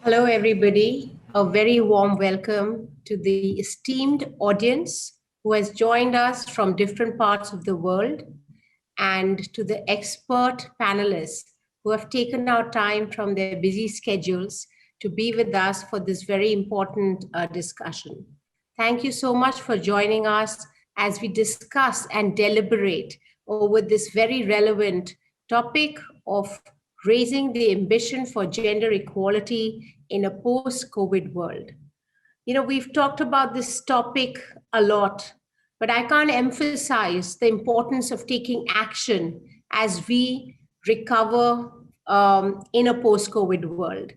Hello, everybody. A very warm welcome to the esteemed audience who has joined us from different parts of the world and to the expert panelists who have taken out time from their busy schedules to be with us for this very important discussion. Thank you so much for joining us as we discuss and deliberate over this very relevant topic of raising the ambition for gender equality in a post COVID world. We've talked about this topic a lot, but I can't emphasize the importance of taking action as we recover in a post COVID world,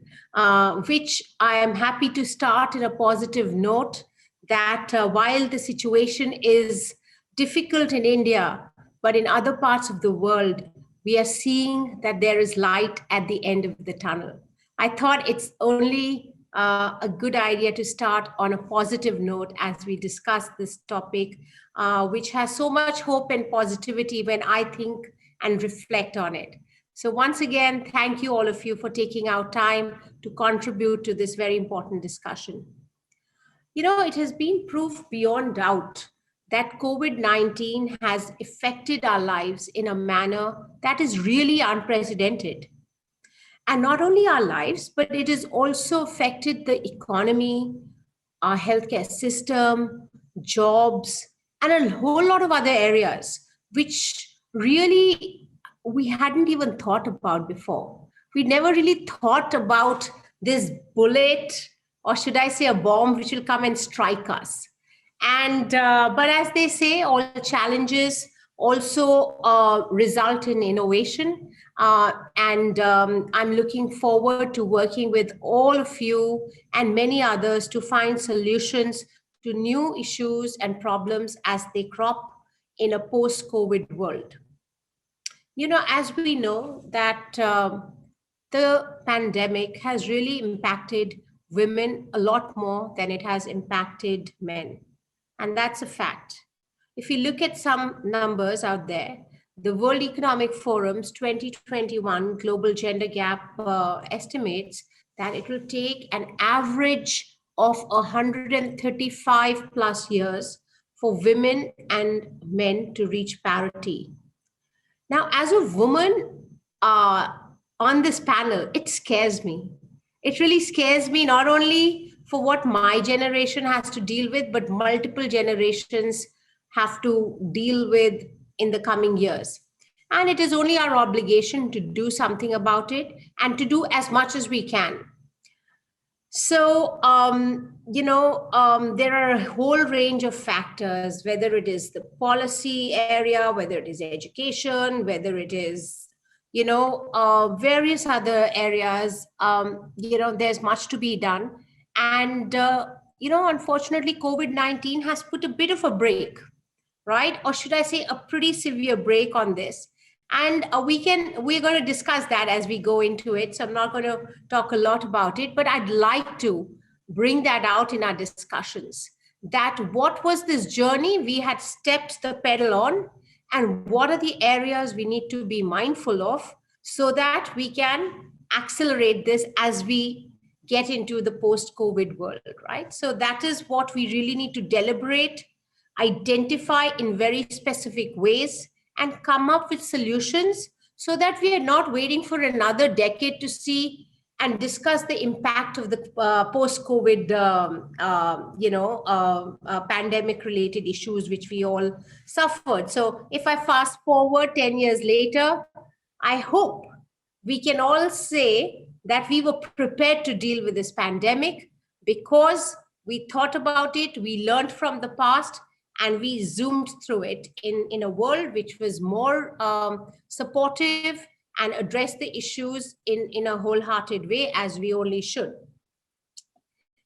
which I am happy to start in a positive note that while the situation is difficult in India, but in other parts of the world, we are seeing that there is light at the end of the tunnel. I thought it's only a good idea to start on a positive note as we discuss this topic, which has so much hope and positivity when I think and reflect on it. So once again, thank you all of you for taking out time to contribute to this very important discussion. It has been proved beyond doubt that COVID-19 has affected our lives in a manner that is really unprecedented. And not only our lives, but it has also affected the economy, our healthcare system, jobs, and a whole lot of other areas, which really we hadn't even thought about before. We never really thought about this bullet, or should I say a bomb, which will come and strike us. And but as they say, all challenges also result in innovation. And I'm looking forward to working with all of you and many others to find solutions to new issues and problems as they crop in a post-COVID world. As we know that the pandemic has really impacted women a lot more than it has impacted men. And that's a fact. If you look at some numbers out there, the World Economic Forum's 2021 Global Gender Gap estimates that it will take an average of 135 plus years for women and men to reach parity. Now, as a woman on this panel, it scares me. It really scares me, not only for what my generation has to deal with, but multiple generations have to deal with in the coming years. And it is only our obligation to do something about it and to do as much as we can. So, there are a whole range of factors, whether it is the policy area, whether it is education, whether it is, various other areas. There's much to be done. And, unfortunately, COVID-19 has put a bit of a break, right? Or should I say a pretty severe break on this. And we're going to discuss that as we go into it. So I'm not going to talk a lot about it, but I'd like to bring that out in our discussions. That what was this journey we had stepped the pedal on, and what are the areas we need to be mindful of so that we can accelerate this as we get into the post-COVID world, right? So that is what we really need to deliberate, identify in very specific ways, and come up with solutions so that we are not waiting for another decade to see and discuss the impact of the post-COVID, pandemic-related issues which we all suffered. So if I fast forward 10 years later, I hope we can all say that we were prepared to deal with this pandemic because we thought about it, we learned from the past, and we zoomed through it in a world which was more supportive and addressed the issues in a wholehearted way, as we only should.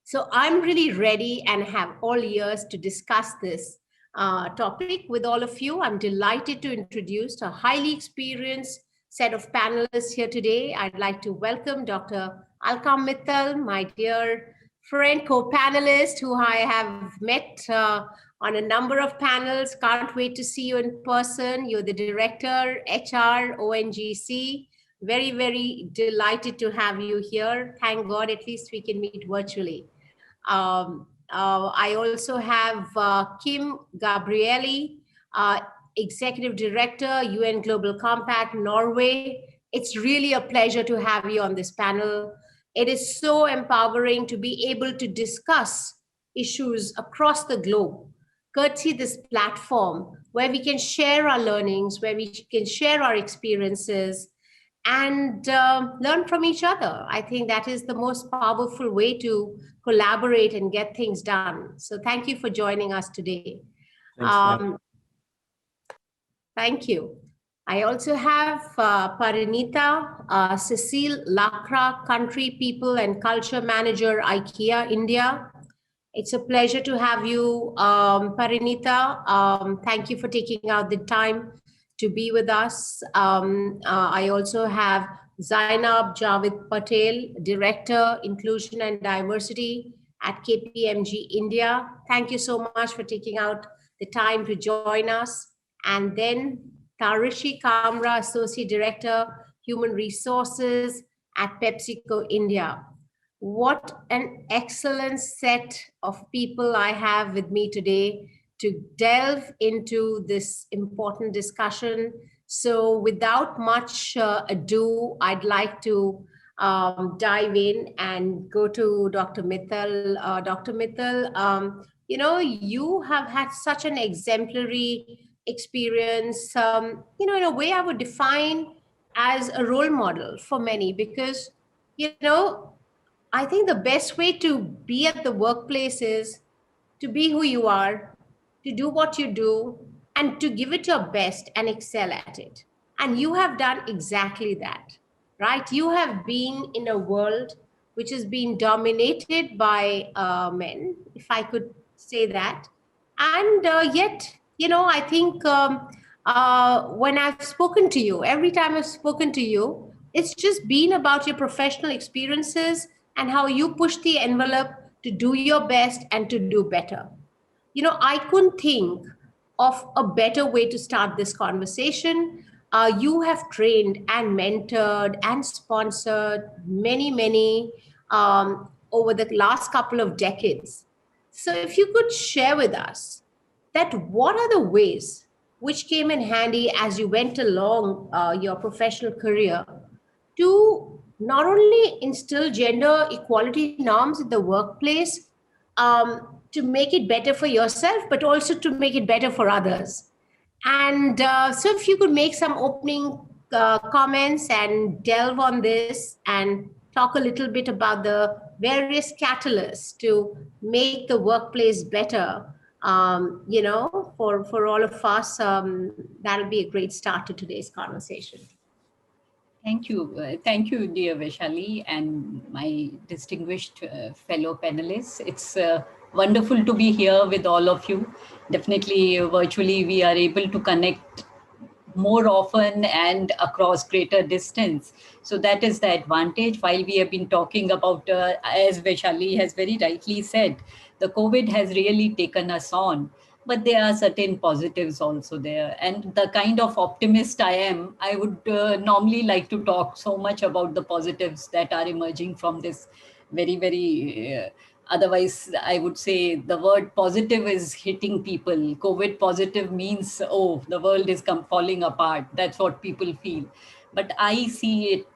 So I'm really ready and have all ears to discuss this topic with all of you. I'm delighted to introduce a highly experienced set of panelists here today. I'd like to welcome Dr. Alka Mittal, my dear friend, co-panelist, who I have met on a number of panels. Can't wait to see you in person. You're the Director, HR, ONGC, Very, very delighted to have you here. Thank God, at least we can meet virtually. I also have Kim Gabrielli, Executive Director, UN Global Compact, Norway. It's really a pleasure to have you on this panel. It is so empowering to be able to discuss issues across the globe, courtesy this platform where we can share our learnings, where we can share our experiences, and learn from each other. I think that is the most powerful way to collaborate and get things done. So thank you for joining us today. Thanks, Um, thank you. I also have Parinita Cecile Lakra, Country, People and Culture Manager, IKEA, India. It's a pleasure to have you, Parinita. Thank you for taking out the time to be with us. I also have Zainab Javed Patel, Director, Inclusion and Diversity at KPMG India. Thank you so much for taking out the time to join us. And then Tarishi Kamra, Associate Director, Human Resources at PepsiCo India. What an excellent set of people I have with me today to delve into this important discussion. So without much ado, I'd like to dive in and go to Dr. Mittal. Dr. Mittal, you have had such an exemplary experience, in a way I would define as a role model for many because, I think the best way to be at the workplace is to be who you are, to do what you do, and to give it your best and excel at it. And you have done exactly that, right? You have been in a world which has been dominated by men, if I could say that. And yet, I think when I've spoken to you, every time I've spoken to you, it's just been about your professional experiences and how you push the envelope to do your best and to do better. I couldn't think of a better way to start this conversation. You have trained and mentored and sponsored many, many over the last couple of decades. So, if you could share with us that what are the ways which came in handy as you went along your professional career to not only instill gender equality norms in the workplace, to make it better for yourself, but also to make it better for others. And so, if you could make some opening comments and delve on this and talk a little bit about the various catalysts to make the workplace better, for all of us, that'll be a great start to today's conversation. Thank you. Thank you, dear Vaishali, and my distinguished fellow panelists. It's wonderful to be here with all of you. Definitely, virtually, we are able to connect more often and across greater distance. So that is the advantage. While we have been talking about, as Vaishali has very rightly said, the COVID has really taken us on. But there are certain positives also there. And the kind of optimist I am, I would normally like to talk so much about the positives that are emerging from this very, very otherwise, I would say the word positive is hitting people. COVID positive means, oh, the world is falling apart. That's what people feel. But I see it,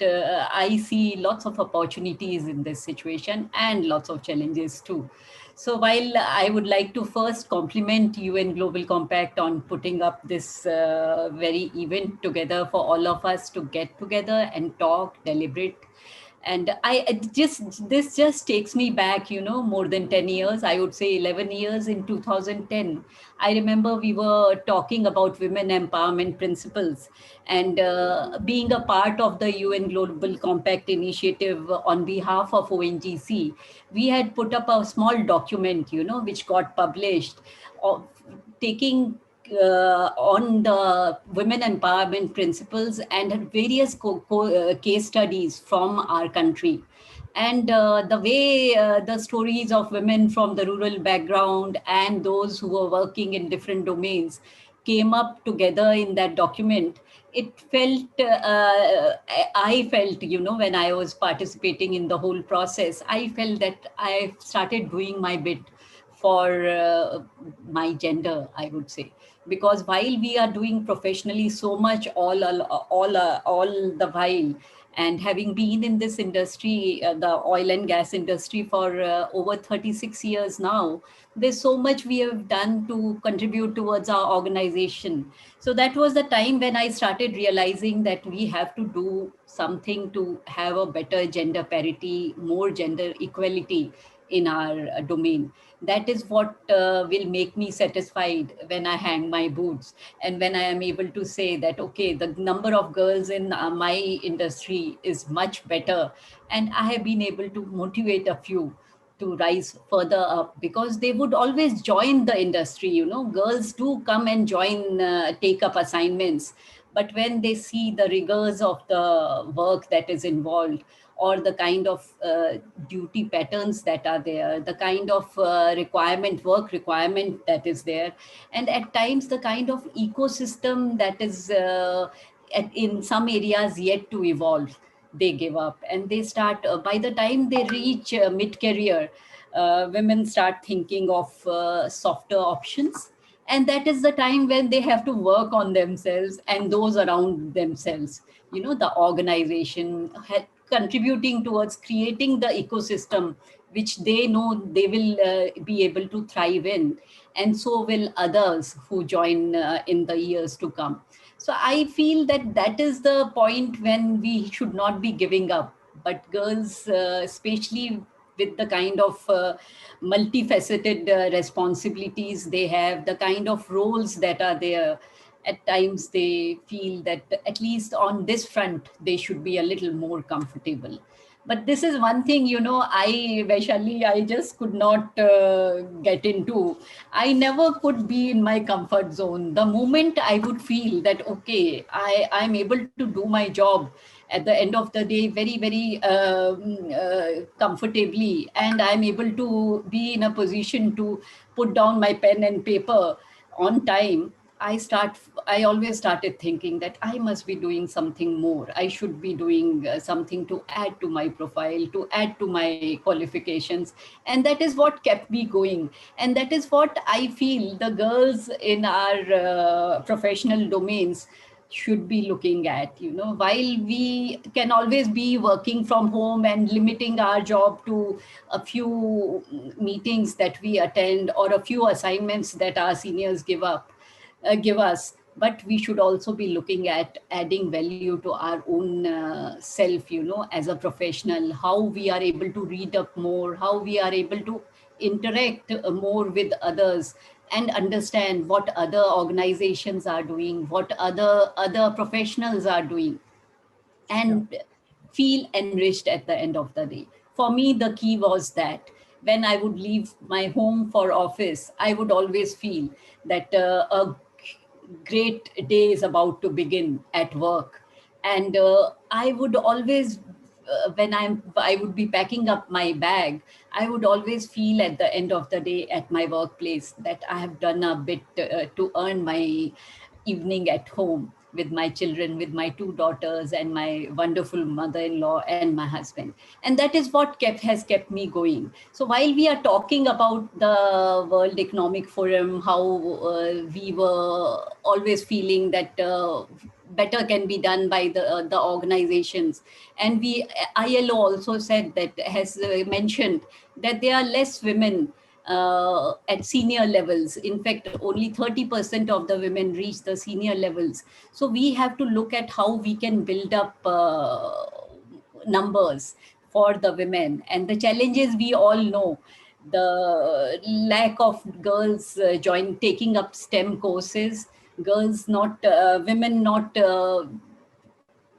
I see lots of opportunities in this situation and lots of challenges too. So while I would like to first compliment UN Global Compact on putting up this very event together for all of us to get together and talk, deliberate, and this just takes me back, more than 10 years, I would say 11 years. In 2010, I remember we were talking about women empowerment principles, and being a part of the UN Global Compact initiative on behalf of ONGC, we had put up a small document, which got published, of taking on the women empowerment principles and various case studies from our country. And the way the stories of women from the rural background and those who were working in different domains came up together in that document, it felt, I felt, when I was participating in the whole process, I felt that I started doing my bit for my gender, I would say. Because while we are doing professionally so much all the while, and having been in this industry, the oil and gas industry, for over 36 years now, there's so much we have done to contribute towards our organization. So that was the time when I started realizing that we have to do something to have a better gender parity, more gender equality in our domain. That is what will make me satisfied when I hang my boots, and when I am able to say that, okay, the number of girls in my industry is much better, and I have been able to motivate a few to rise further up, because they would always join the industry. Girls do come and join, take up assignments, but when they see the rigors of the work that is involved, or the kind of duty patterns that are there, the kind of work requirement that is there, and at times the kind of ecosystem that is in some areas yet to evolve, they give up and they start, by the time they reach mid-career, women start thinking of softer options. And that is the time when they have to work on themselves and those around themselves, the organization, contributing towards creating the ecosystem which they know they will be able to thrive in, and so will others who join in the years to come. So I feel that that is the point when we should not be giving up. But girls, especially with the kind of multifaceted responsibilities they have, the kind of roles that are there, at times they feel that at least on this front, they should be a little more comfortable. But this is one thing, Vaishali, I just could not get into. I never could be in my comfort zone. The moment I would feel that, okay, I'm able to do my job at the end of the day very, very comfortably, and I'm able to be in a position to put down my pen and paper on time, I always started thinking that I must be doing something more. I should be doing something to add to my profile, to add to my qualifications. And that is what kept me going. And that is what I feel the girls in our professional domains should be looking at. While we can always be working from home and limiting our job to a few meetings that we attend or a few assignments that our seniors give us, but we should also be looking at adding value to our own self, as a professional, how we are able to read up more, how we are able to interact more with others, and understand what other organizations are doing, what other professionals are doing, and feel enriched at the end of the day. For me, the key was that when I would leave my home for office, I would always feel that a great day is about to begin at work. And I would always, when I would be packing up my bag, I would always feel at the end of the day at my workplace that I have done a bit to earn my evening at home with my children, with my two daughters and my wonderful mother-in-law and my husband. And that is what has kept me going. So while we are talking about the World Economic Forum, how we were always feeling that better can be done by the organizations. And ILO also said that, has mentioned that there are less women at senior levels. In fact, only 30% of the women reach the senior levels. So we have to look at how we can build up numbers for the women. And the challenges we all know, the lack of girls taking up STEM courses, women not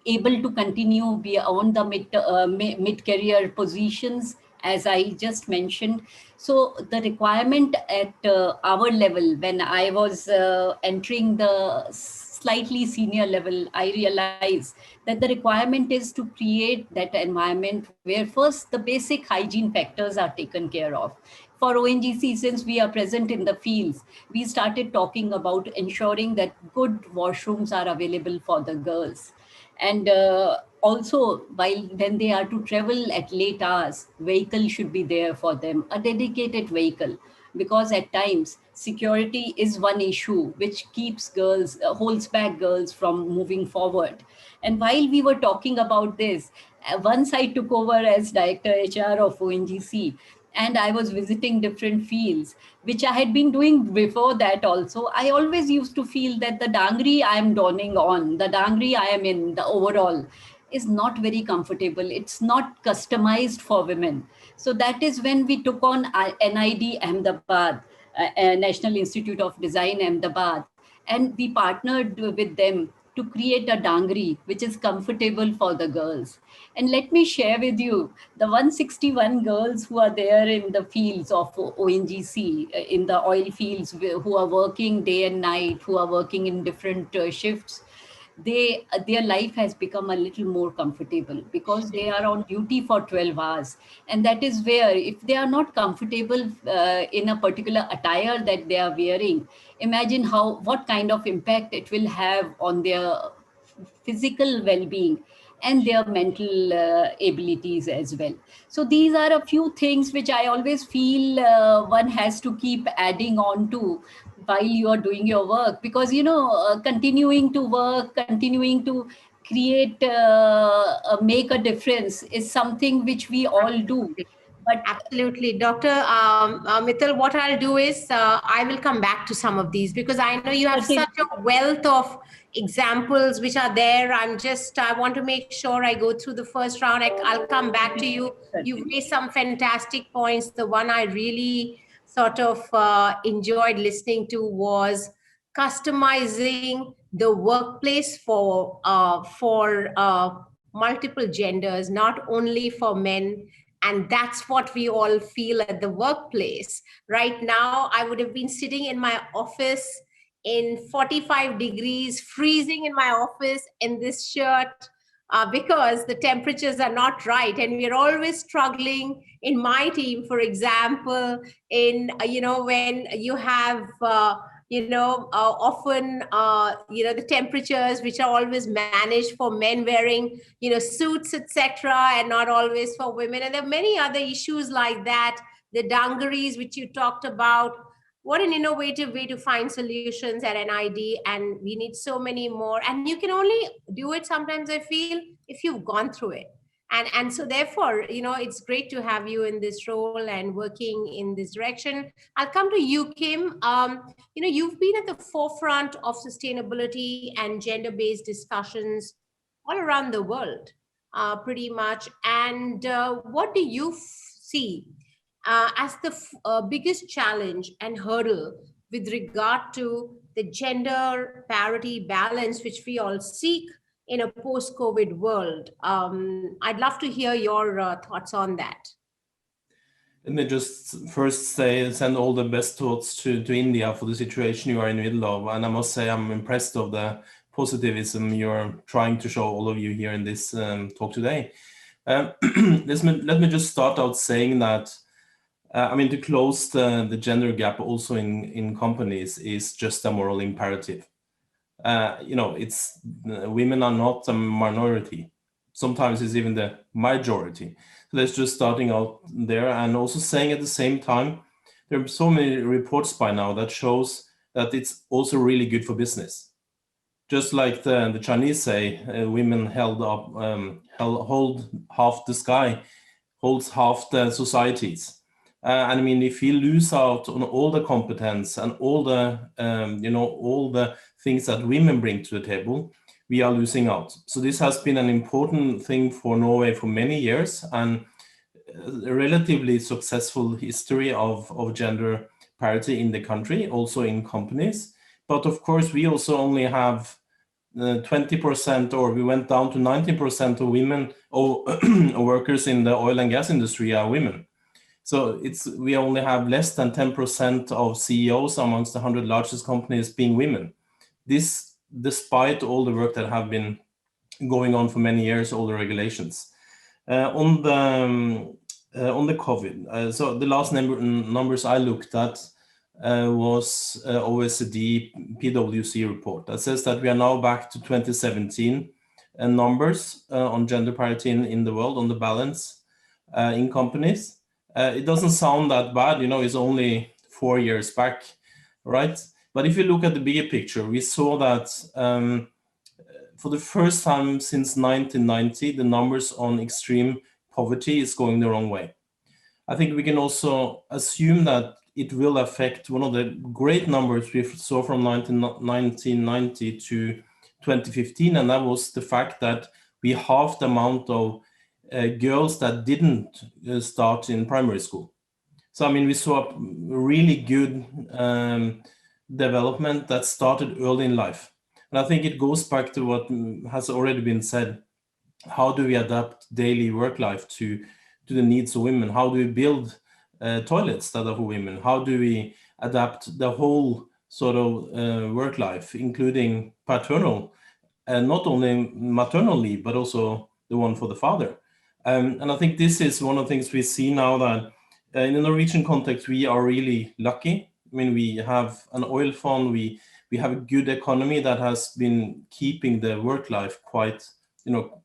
able to continue beyond the mid-career positions, as I just mentioned. So the requirement at our level, when I was entering the slightly senior level, I realized that the requirement is to create that environment where first the basic hygiene factors are taken care of. for ONGC, since we are present in the fields, we started talking about ensuring that good washrooms are available for the girls. And also, when they are to travel at late hours, vehicle should be there for them, a dedicated vehicle, because at times security is one issue which keeps girls, holds back girls from moving forward. And while we were talking about this, once I took over as Director HR of ONGC, and I was visiting different fields, which I had been doing before that also. I always used to feel that the dangri I am donning on, the dangri I am in, the overall, is not very comfortable. It's not customized for women. So that is when we took on NID Ahmedabad, National Institute of Design Ahmedabad, and we partnered with them to create a dangri which is comfortable for the girls. And let me share with you the 161 girls who are there in the fields of ONGC, in the oil fields, who are working day and night, who are working in different shifts. Their life has become a little more comfortable because they are on duty for 12 hours. And that is where, if they are not comfortable in a particular attire that they are wearing, imagine what kind of impact it will have on their physical well-being and their mental abilities as well. So these are a few things which I always feel one has to keep adding on to while you are doing your work, because continuing to work, continuing to create, make a difference is something which we all do. But absolutely, Dr. Mittal, what I'll do is I will come back to some of these because I know you have such a wealth of examples which are there. I want to make sure I go through the first round. I'll come back to you. You've raised some fantastic points. The one I really sort of enjoyed listening to was customizing the workplace for multiple genders, not only for men. And that's what we all feel at the workplace. Right now, I would have been sitting in my office in 45 degrees, freezing in my office in this shirt because the temperatures are not right. And we're always struggling in my team, for example, when you have often the temperatures which are always managed for men wearing suits, etc., and not always for women. And there are many other issues like that, the dungarees which you talked about. What an innovative way to find solutions at NID, and we need so many more. And you can only do it sometimes, I feel, if you've gone through it. And so therefore, it's great to have you in this role and working in this direction. I'll come to you, Kim. You've been at the forefront of sustainability and gender-based discussions all around the world, pretty much. And what do you see as the biggest challenge and hurdle with regard to the gender parity balance, which we all seek in a post-COVID world? I'd love to hear your thoughts on that. Let me just first send all the best thoughts to India for the situation you are in the middle of. And I must say I'm impressed of the positivism you're trying to show, all of you here in this talk today. Let me just start out saying that to close the gender gap also in companies is just a moral imperative. It's women are not a minority. Sometimes it's even the majority. So that's just starting out there, and also saying at the same time, there are so many reports by now that shows that it's also really good for business. Just like the Chinese say, women hold half the sky, holds half the societies. If we lose out on all the competence and all the all the things that women bring to the table, we are losing out. So this has been an important thing for Norway for many years, and a relatively successful history of gender parity in the country, also in companies. But of course, we also only have 20%, or we went down to 19% of women or workers in the oil and gas industry are women. So we only have less than 10% of CEOs amongst the 100 largest companies being women. This, despite all the work that have been going on for many years, all the regulations. On the on the COVID. So the last numbers I looked at was OECD PwC report that says that we are now back to 2017 numbers on gender parity in the world, on the balance in companies. It doesn't sound that bad, you know, it's only 4 years back, right? But if you look at the bigger picture, we saw that for the first time since 1990, the numbers on extreme poverty is going the wrong way. I think we can also assume that it will affect one of the great numbers we saw from 1990 to 2015, and that was the fact that we halved the amount of girls that didn't start in primary school. So, I mean, we saw a really good development that started early in life. And I think it goes back to what has already been said. How do we adapt daily work life to the needs of women? How do we build toilets that are for women? How do we adapt the whole sort of work life, including paternal, not only maternal leave, but also the one for the father? And I think this is one of the things we see now, that in the Norwegian context, we are really lucky. I mean, we have an oil fund, we have a good economy that has been keeping the work life quite, you know,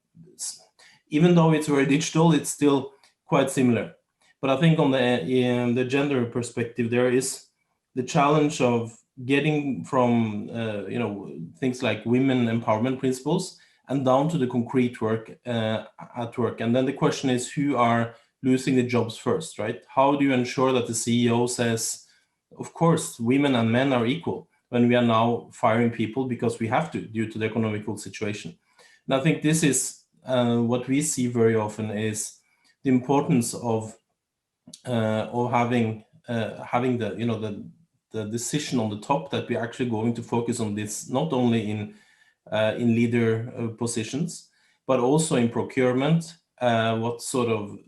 even though it's very digital, it's still quite similar. But I think on the gender perspective, there is the challenge of getting from you know, things like women empowerment principles and down to the concrete work at work. And then the question is, who are losing the jobs first, right? How do you ensure that the CEO says, of course, women and men are equal, when we are now firing people because we have to due to the economical situation? And I think this is what we see very often, is the importance of having the, you know, the decision on the top that we're actually going to focus on this, not only in leader positions, but also in procurement, what sort of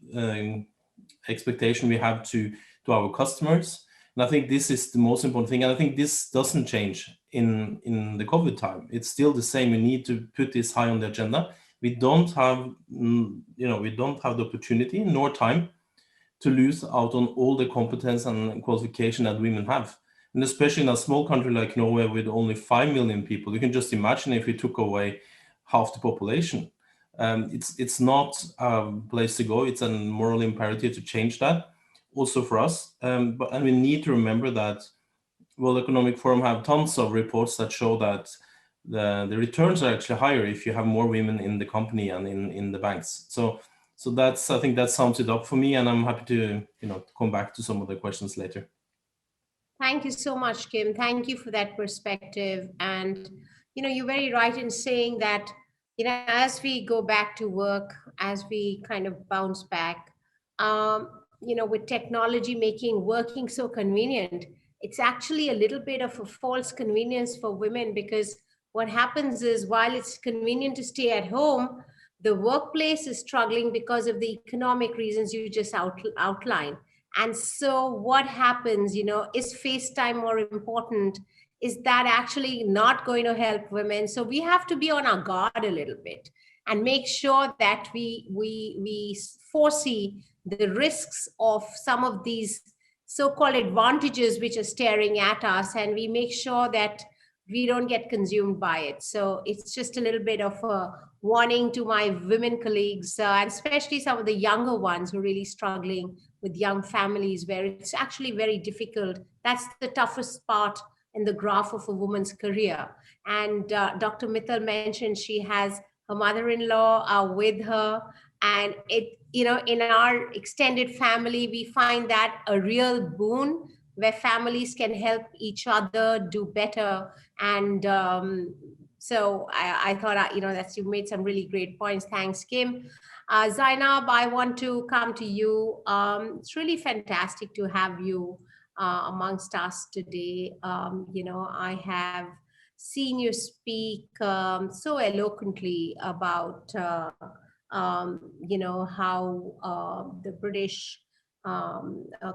expectation we have to our customers. And I think this is the most important thing. And I think this doesn't change in the COVID time. It's still the same. We need to put this high on the agenda. We don't have, you know, we don't have the opportunity nor time to lose out on all the competence and qualification that women have. And especially in a small country like Norway with only 5 million people, you can just imagine if we took away half the population. It's not a place to go. It's a moral imperative to change that also for us. And we need to remember that World Economic Forum have tons of reports that show that the returns are actually higher if you have more women in the company and in the banks. So that's, I think that sums it up for me, and I'm happy to, you know, come back to some of the questions later. Thank you so much, Kim. Thank you for that perspective. And, you know, you're very right in saying that, you know, as we go back to work, as we kind of bounce back, you know, with technology making working so convenient, it's actually a little bit of a false convenience for women, because what happens is, while it's convenient to stay at home, the workplace is struggling because of the economic reasons you just outlined. And so what happens, you know, is FaceTime more important? Is that actually not going to help women? So we have to be on our guard a little bit and make sure that we foresee the risks of some of these so-called advantages which are staring at us, and we make sure that we don't get consumed by it. So it's just a little bit of a warning to my women colleagues, and especially some of the younger ones who are really struggling with young families, where it's actually very difficult. That's the toughest part in the graph of a woman's career. And Dr. Mittal mentioned she has her mother-in-law with her, and it, you know, in our extended family, we find that a real boon, where families can help each other do better. And so I thought, you know, that you made some really great points. Thanks, Kim. Zainab, I want to come to you. It's really fantastic to have you amongst us today. You know, I have seen you speak so eloquently about, you know, how the British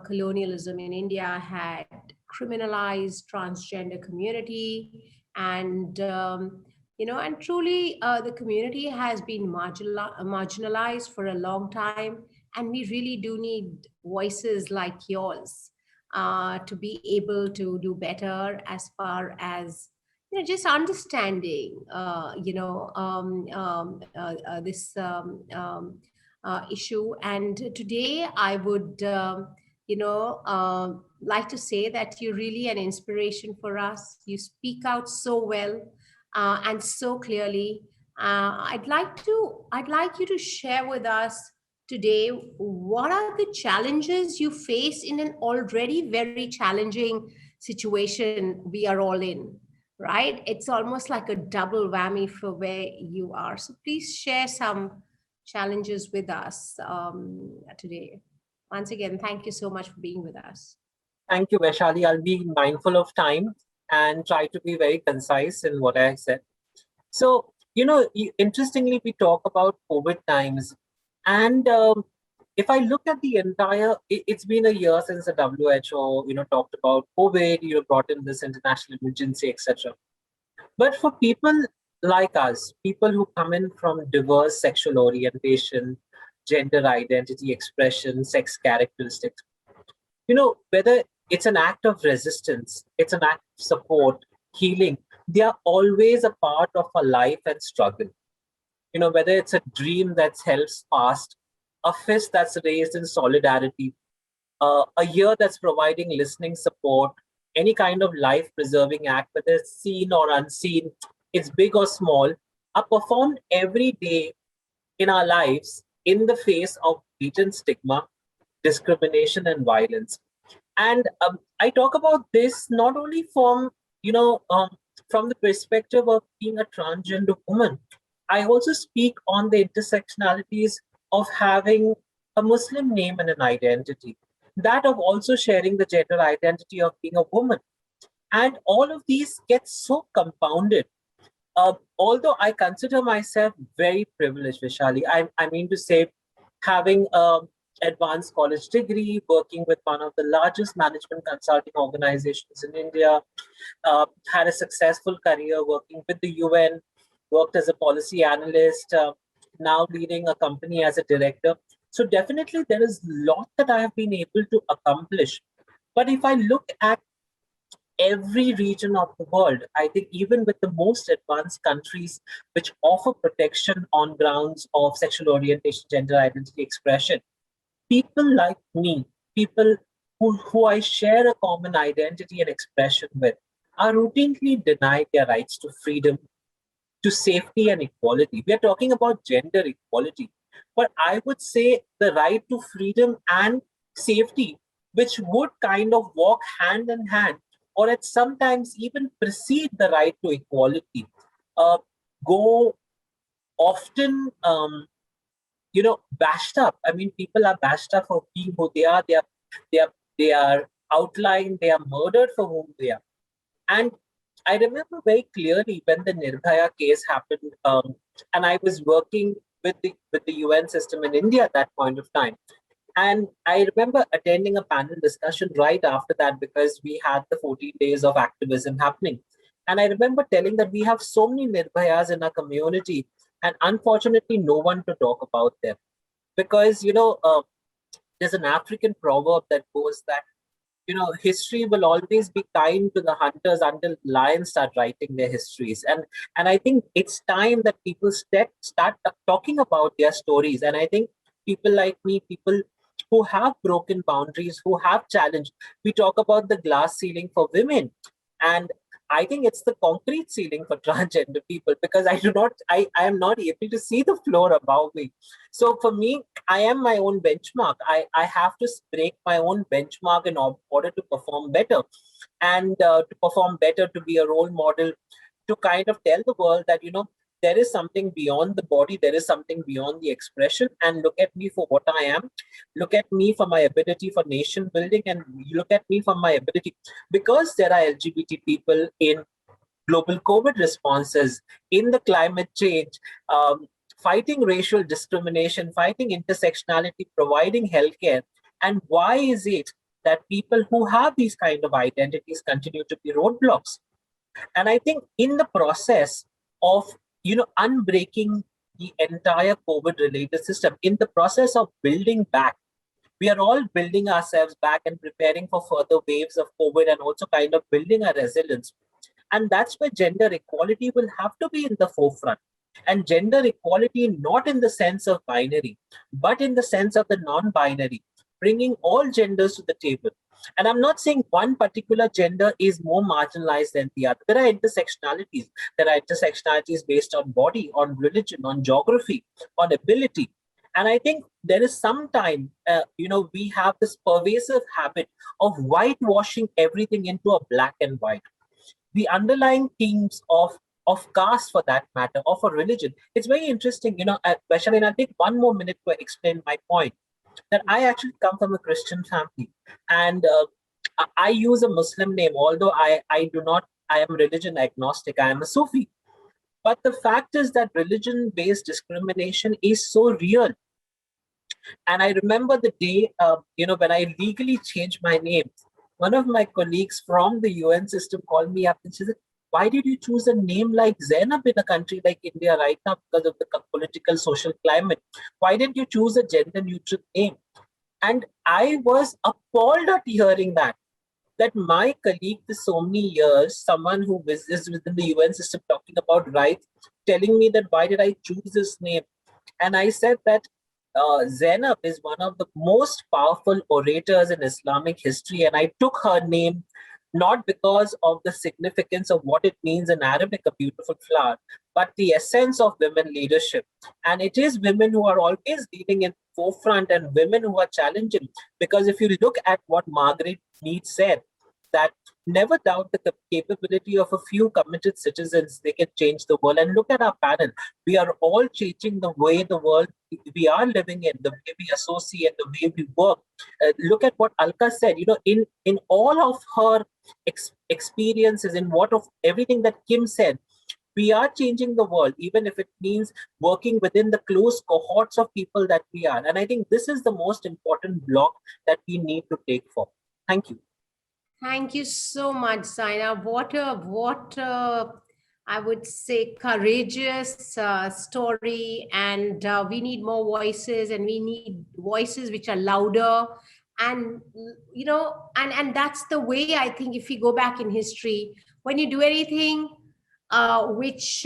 colonialism in India had criminalized transgender community, and you know, and truly the community has been marginalized for a long time, And we really do need voices like yours to be able to do better as far as just understanding this issue. And today I would like to say that you're really an inspiration for us. You speak out so well and so clearly. I'd like you to share with us today what are the challenges you face in an already very challenging situation we are all in, right? It's almost like a double whammy for where you are. So please share some challenges with us today. Once again, thank you so much for being with us. Thank you, Vaishali. I'll be mindful of time and try to be very concise in what I said. So, interestingly, we talk about COVID times. And if I look at the entire, it's been a year since the WHO, talked about COVID, brought in this international emergency, etc. But for people like us, people who come in from diverse sexual orientation, gender identity, expression, sex characteristics, whether it's an act of resistance, it's an act of support, healing, they are always a part of a life and struggle. Whether it's a dream that's held fast, a fist that's raised in solidarity, a ear that's providing listening support, any kind of life-preserving act, whether it's seen or unseen, it's big or small, are performed every day in our lives in the face of latent stigma, discrimination, and violence. And I talk about this not only from the perspective of being a transgender woman. I also speak on the intersectionalities of having a Muslim name and an identity, that of also sharing the gender identity of being a woman. And all of these get so compounded. Although I consider myself very privileged, Vaishali, I mean to say, having advanced college degree, working with one of the largest management consulting organizations in India, had a successful career working with the UN, worked as a policy analyst, now leading a company as a director. So definitely there is a lot that I have been able to accomplish. But if I look at every region of the world, I think even with the most advanced countries which offer protection on grounds of sexual orientation, gender identity expression, people like me, people who I share a common identity and expression with, are routinely denied their rights to freedom, to safety and equality. We are talking about gender equality, but I would say the right to freedom and safety, which would kind of walk hand in hand, or at sometimes even precede the right to equality, go often bashed up. I mean, people are bashed up for being who they are. They are outlined. They are murdered for whom they are. And I remember very clearly when the Nirbhaya case happened, and I was working with the UN system in India at that point of time. And I remember attending a panel discussion right after that, because we had the 14 days of activism happening. And I remember telling that we have so many Nirbhayas in our community, and unfortunately, no one to talk about them. Because, there's an African proverb that goes that, history will always be kind to the hunters until lions start writing their histories. And I think it's time that people start talking about their stories. And I think people like me, people who have broken boundaries, who have challenged, we talk about the glass ceiling for women. And I think it's the concrete ceiling for transgender people, because I am not able to see the floor above me. So for me, I am my own benchmark. I have to break my own benchmark in order to perform better, and to perform better, to be a role model, to kind of tell the world that, there is something beyond the body, there is something beyond the expression, and look at me for what I am. Look at me for my ability for nation building, and look at me for my ability, because there are LGBT people in global COVID responses, in the climate change, fighting racial discrimination, fighting intersectionality, providing healthcare. And why is it that people who have these kind of identities continue to be roadblocks? And I think in the process of unbreaking the entire COVID-related system. In the process of building back, we are all building ourselves back and preparing for further waves of COVID and also kind of building our resilience. And that's where gender equality will have to be in the forefront. And gender equality, not in the sense of binary, but in the sense of the non-binary, bringing all genders to the table. And I'm not saying one particular gender is more marginalized than the other. There are intersectionalities. There are intersectionalities based on body, on religion, on geography, on ability. And I think there is sometimes, we have this pervasive habit of whitewashing everything into a black and white. The underlying themes of caste, for that matter, of a religion. It's very interesting, Vaishali, and I'll take one more minute to explain my point, that I actually come from a Christian family, and I use a Muslim name, although I am religion agnostic, I am a Sufi. But the fact is that religion-based discrimination is so real. And I remember the day, when I legally changed my name, one of my colleagues from the UN system called me up and she said, why did you choose a name like Zainab in a country like India right now because of the political, social climate? Why didn't you choose a gender neutral name? And I was appalled at hearing that my colleague for so many years, someone who is within the UN system talking about rights, telling me that why did I choose this name? And I said that Zainab is one of the most powerful orators in Islamic history. And I took her name not because of the significance of what it means in Arabic, a beautiful flower, but the essence of women leadership. And it is women who are always leading in forefront and women who are challenging. Because if you look at what Margaret Mead said, that never doubt the capability of a few committed citizens, they can change the world. And look at our panel. We are all changing the way the world we are living in, the way we associate, the way we work. Look at what Alka said, in all of her experiences, in everything that Kim said, we are changing the world, even if it means working within the close cohorts of people that we are. And I think this is the most important block that we need to take forward. Thank you. Thank you so much, Zainab. What I would say, courageous story. And we need more voices, and we need voices which are louder. And, and that's the way, I think, if you go back in history, when you do anything which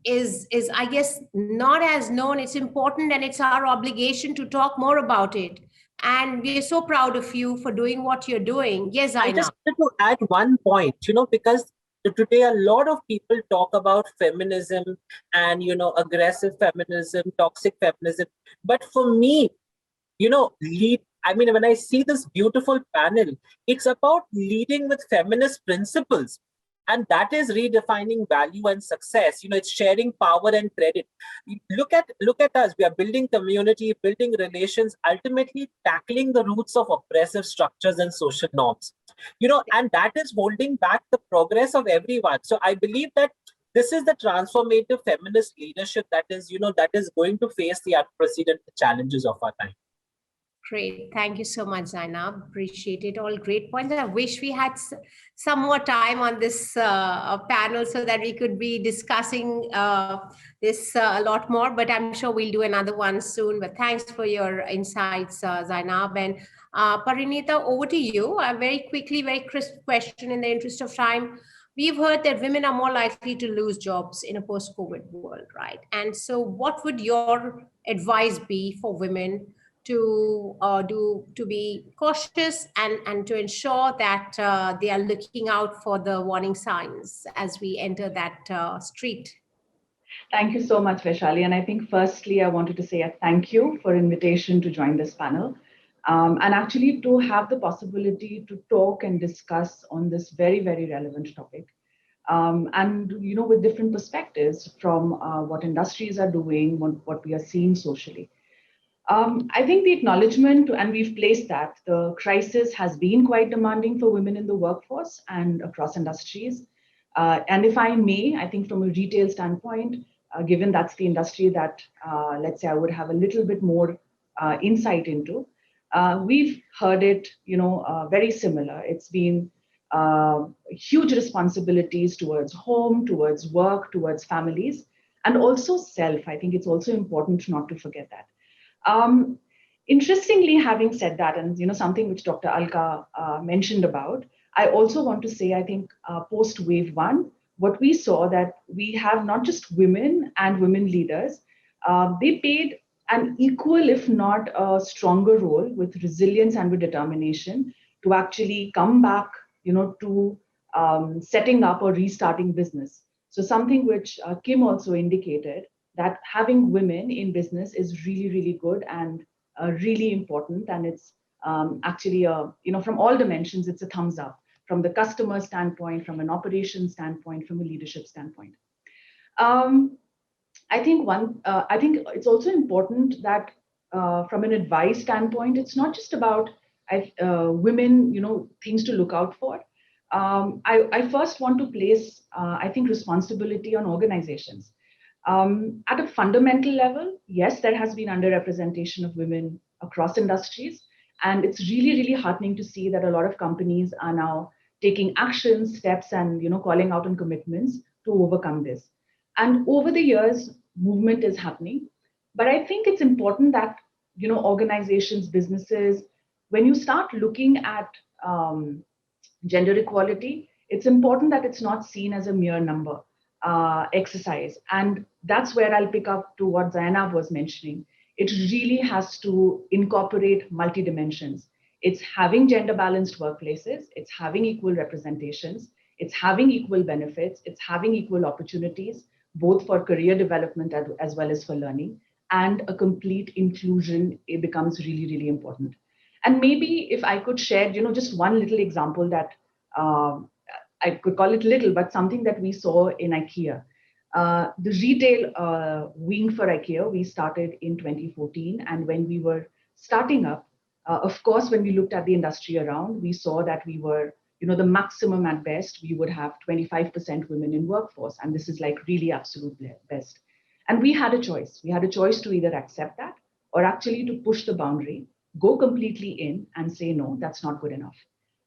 is, I guess, not as known, it's important, and it's our obligation to talk more about it. And we're so proud of you for doing what you're doing. Yes, I just wanted to add one point, because today a lot of people talk about feminism and, aggressive feminism, toxic feminism. But for me, when I see this beautiful panel, it's about leading with feminist principles. And that is redefining value and success. It's sharing power and credit. Look at us. We are building community, building relations, ultimately tackling the roots of oppressive structures and social norms. And that is holding back the progress of everyone. So I believe that this is the transformative feminist leadership that is going to face the unprecedented challenges of our time. Great. Thank you so much, Zainab. Appreciate it. All great points. I wish we had some more time on this panel so that we could be discussing this a lot more, but I'm sure we'll do another one soon. But thanks for your insights, Zainab. And Parinita, over to you. A very crisp question in the interest of time. We've heard that women are more likely to lose jobs in a post-COVID world, right? And so what would your advice be for women to be cautious and to ensure that they are looking out for the warning signs as we enter that street? Thank you so much, Vaishali. And I think firstly, I wanted to say a thank you for invitation to join this panel. And actually to have the possibility to talk and discuss on this very, very relevant topic. And with different perspectives from what industries are doing, what we are seeing socially. I think the acknowledgement, and we've placed that, the crisis has been quite demanding for women in the workforce and across industries. And if I may, I think from a retail standpoint, given that's the industry that, let's say, I would have a little bit more insight into, we've heard it, very similar. It's been huge responsibilities towards home, towards work, towards families. and also self. I think it's also important not to forget that. Interestingly, having said that, and something which Dr. Alka mentioned about, I also want to say, I think post wave one, what we saw that we have not just women and women leaders, they played an equal, if not a stronger role with resilience and with determination to actually come back, to setting up or restarting business. So something which Kim also indicated, that having women in business is really, really good and really important. And it's actually, from all dimensions, it's a thumbs up from the customer standpoint, from an operations standpoint, from a leadership standpoint. I think it's also important that from an advice standpoint, it's not just about women, things to look out for. I first want to place, I think, responsibility on organizations. At a fundamental level, yes, there has been underrepresentation of women across industries. And it's really, really heartening to see that a lot of companies are now taking actions, steps, and calling out on commitments to overcome this. And over the years, movement is happening. But I think it's important that organizations, businesses, when you start looking at gender equality, it's important that it's not seen as a mere number exercise. And that's where I'll pick up to what Zainab was mentioning. It really has to incorporate multi-dimensions. It's having gender balanced workplaces, it's having equal representations, it's having equal benefits, it's having equal opportunities, both for career development as well as for learning, and a complete inclusion, it becomes really, really important. And maybe if I could share, just one little example that I could call it little, but something that we saw in IKEA. The retail wing for IKEA, we started in 2014. And when we were starting up, of course, when we looked at the industry around, we saw that we were, the maximum at best, we would have 25% women in workforce. And this is like really absolute best. And we had a choice. We had a choice to either accept that or actually to push the boundary, go completely in and say, no, that's not good enough.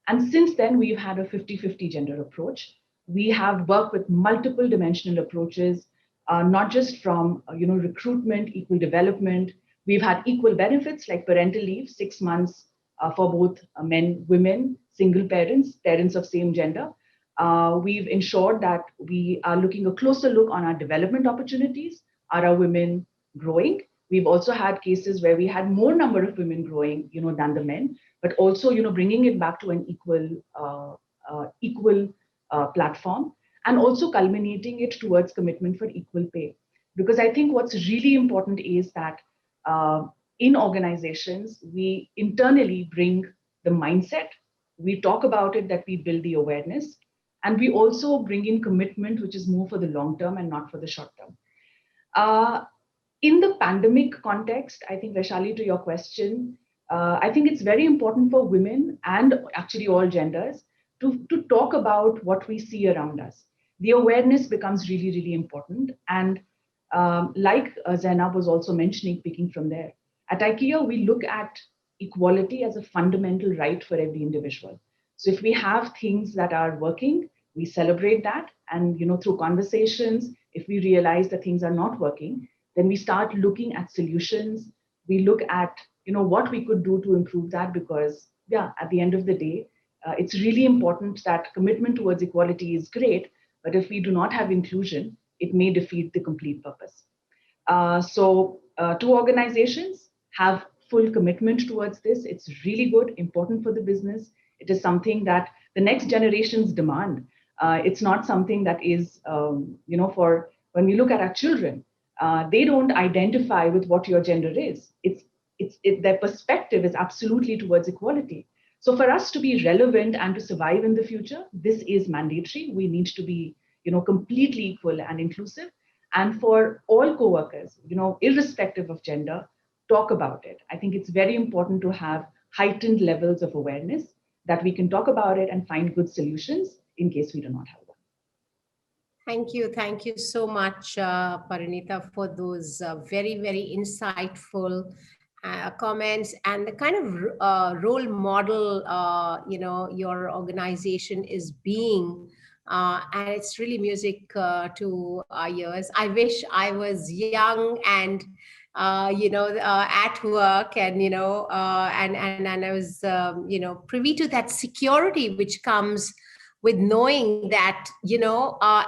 And since then, we've had a 50-50 gender approach. We have worked with multiple dimensional approaches, not just from recruitment, equal development. We've had equal benefits like parental leave, 6 months for both men, women, single parents, parents of same gender. We've ensured that we are looking a closer look on our development opportunities. Are our women growing? We've also had cases where we had more number of women growing, than the men, but also, bringing it back to an equal platform, and also culminating it towards commitment for equal pay. Because I think what's really important is that in organizations, we internally bring the mindset, we talk about it, that we build the awareness, and we also bring in commitment, which is more for the long term and not for the short term. In the pandemic context, I think, Vaishali, to your question, I think it's very important for women and actually all genders to talk about what we see around us. The awareness becomes really, really important. And like Zainab was also mentioning, picking from there, at IKEA, we look at equality as a fundamental right for every individual. So if we have things that are working, we celebrate that. And through conversations, if we realize that things are not working, then we start looking at solutions. We look at what we could do to improve that, because at the end of the day, it's really important that commitment towards equality is great, but if we do not have inclusion, it may defeat the complete purpose. So two organizations have full commitment towards this. It's really good, important for the business. It is something that the next generations demand. It's not something that is, for when we look at our children, they don't identify with what your gender is. Their perspective is absolutely towards equality. So for us to be relevant and to survive in the future, this is mandatory. We need to be, completely equal and inclusive. And for all co-workers, irrespective of gender, talk about it. I think it's very important to have heightened levels of awareness that we can talk about it and find good solutions in case we do not have one. Thank you. Thank you so much, Parinita, for those very, very insightful comments and the kind of role model, your organization is being And it's really music to our ears. I wish I was young and at work, and and I was privy to that security which comes with knowing that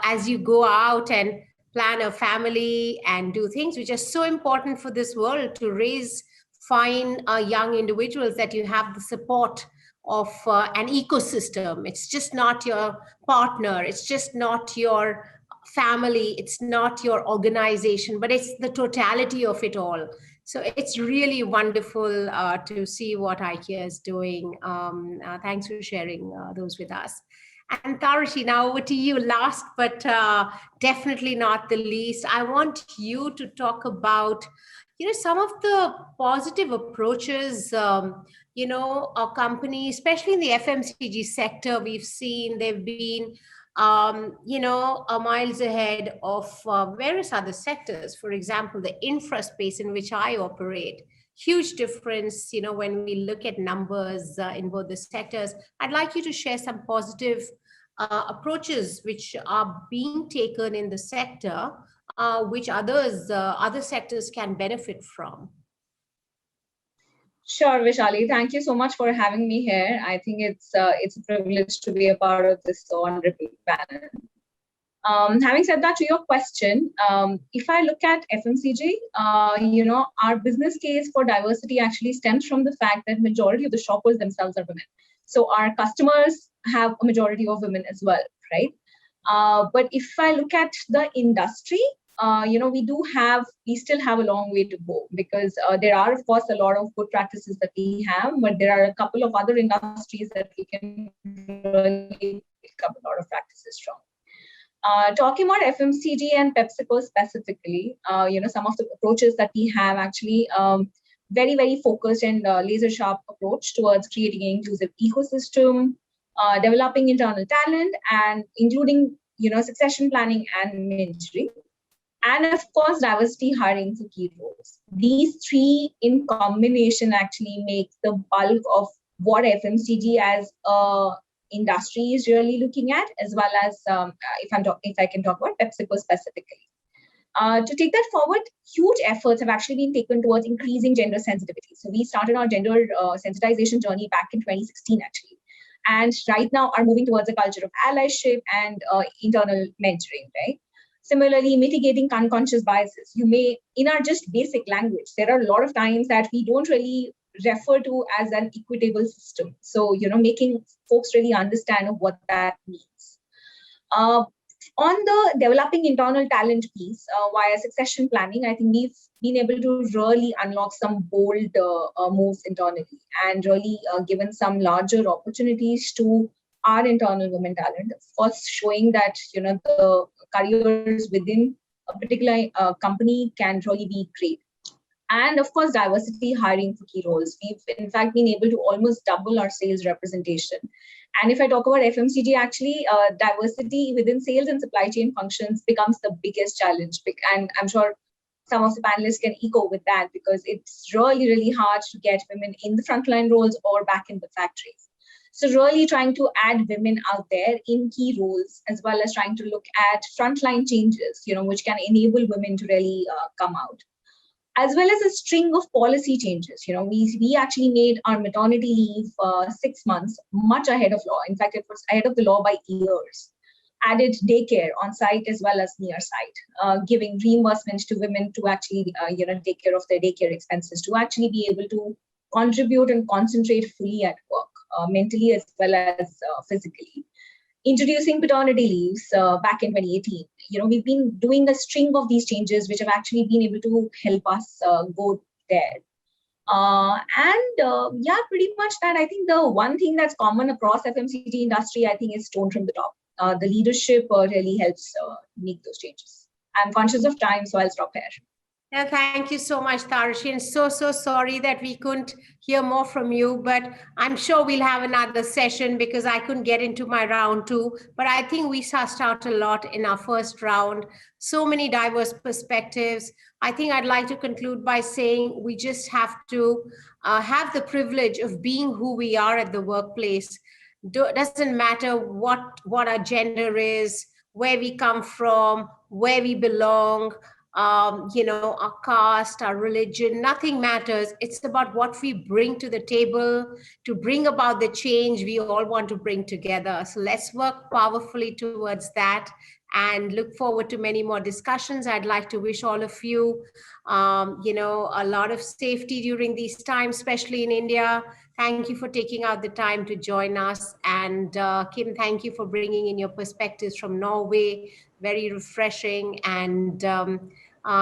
as you go out and plan a family and do things which are so important for this world to raise fine young individuals, that you have the support of an ecosystem. It's just not your partner, it's just not your family, it's not your organization, but it's the totality of it all. So it's really wonderful to see what IKEA is doing. Thanks for sharing those with us. And Tarashi, now over to you. Last but definitely not the least, I want you to talk about some of the positive approaches a company, especially in the FMCG sector, we've seen they've been miles ahead of various other sectors. For example, the infra space in which I operate, huge difference, when we look at numbers in both the sectors. I'd like you to share some positive approaches which are being taken in the sector, which other sectors can benefit from. Sure, Vaishali. Thank you so much for having me here. I think it's a privilege to be a part of this on-repeat panel. Having said that, to your question, if I look at FMCG, our business case for diversity actually stems from the fact that majority of the shoppers themselves are women. So our customers have a majority of women as well, right? But if I look at the industry, we still have a long way to go, because there are, of course, a lot of good practices that we have, but there are a couple of other industries that we can really pick up a lot of practices from. Talking about FMCG and PepsiCo specifically, some of the approaches that we have actually very, very focused and laser sharp approach towards creating an inclusive ecosystem, developing internal talent, and including, succession planning and mentoring. And of course, diversity hiring for key roles. These three in combination actually make the bulk of what FMCG as a industry is really looking at, as well as if I can talk about PepsiCo specifically. To take that forward, huge efforts have actually been taken towards increasing gender sensitivity. So we started our gender sensitization journey back in 2016, actually. And right now are moving towards a culture of allyship and internal mentoring, right? Similarly, mitigating unconscious biases. You may, in our just basic language, there are a lot of times that we don't really refer to as an equitable system. So, making folks really understand what that means. On the developing internal talent piece, via succession planning, I think we've been able to really unlock some bold moves internally, and really given some larger opportunities to our internal women talent, of course, showing that, the careers within a particular company can really be great. And of course, diversity hiring for key roles. We've in fact been able to almost double our sales representation. And if I talk about FMCG, actually, diversity within sales and supply chain functions becomes the biggest challenge. And I'm sure some of the panelists can echo with that, because it's really, really hard to get women in the frontline roles or back in the factories. So really trying to add women out there in key roles, as well as trying to look at frontline changes, which can enable women to really come out. As well as a string of policy changes. We actually made our maternity leave 6 months much ahead of law. In fact, it was ahead of the law by years. Added daycare on site as well as near site, giving reimbursements to women to actually, take care of their daycare expenses, to actually be able to contribute and concentrate fully at work, mentally as well as physically. Introducing paternity leaves back in 2018. We've been doing a string of these changes, which have actually been able to help us go there. Pretty much that. I think the one thing that's common across FMCG industry, I think, is tone from the top. The leadership really helps make those changes. I'm conscious of time, so I'll stop here. Yeah, thank you so much, Tarashi. And so sorry that we couldn't hear more from you, but I'm sure we'll have another session, because I couldn't get into my round 2. But I think we sussed out a lot in our first round. So many diverse perspectives. I think I'd like to conclude by saying we just have to have the privilege of being who we are at the workplace, Doesn't matter what our gender is, where we come from, where we belong, our caste, our religion, nothing matters. It's about what we bring to the table to bring about the change we all want to bring together. So let's work powerfully towards that and look forward to many more discussions. I'd like to wish all of you, a lot of safety during these times, especially in India. Thank you for taking out the time to join us. And Kim, thank you for bringing in your perspectives from Norway. Very refreshing. And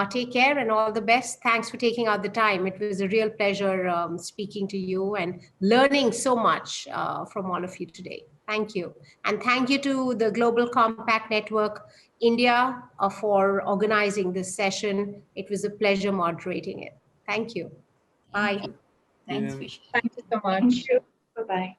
take care and all the best. Thanks for taking out the time. It was a real pleasure speaking to you and learning so much from all of you today. Thank you. And thank you to the Global Compact Network India for organizing this session. It was a pleasure moderating it. Thank you. Bye. Thanks, Yeah. Vishal. Thank you so much. Thank you. Bye-bye.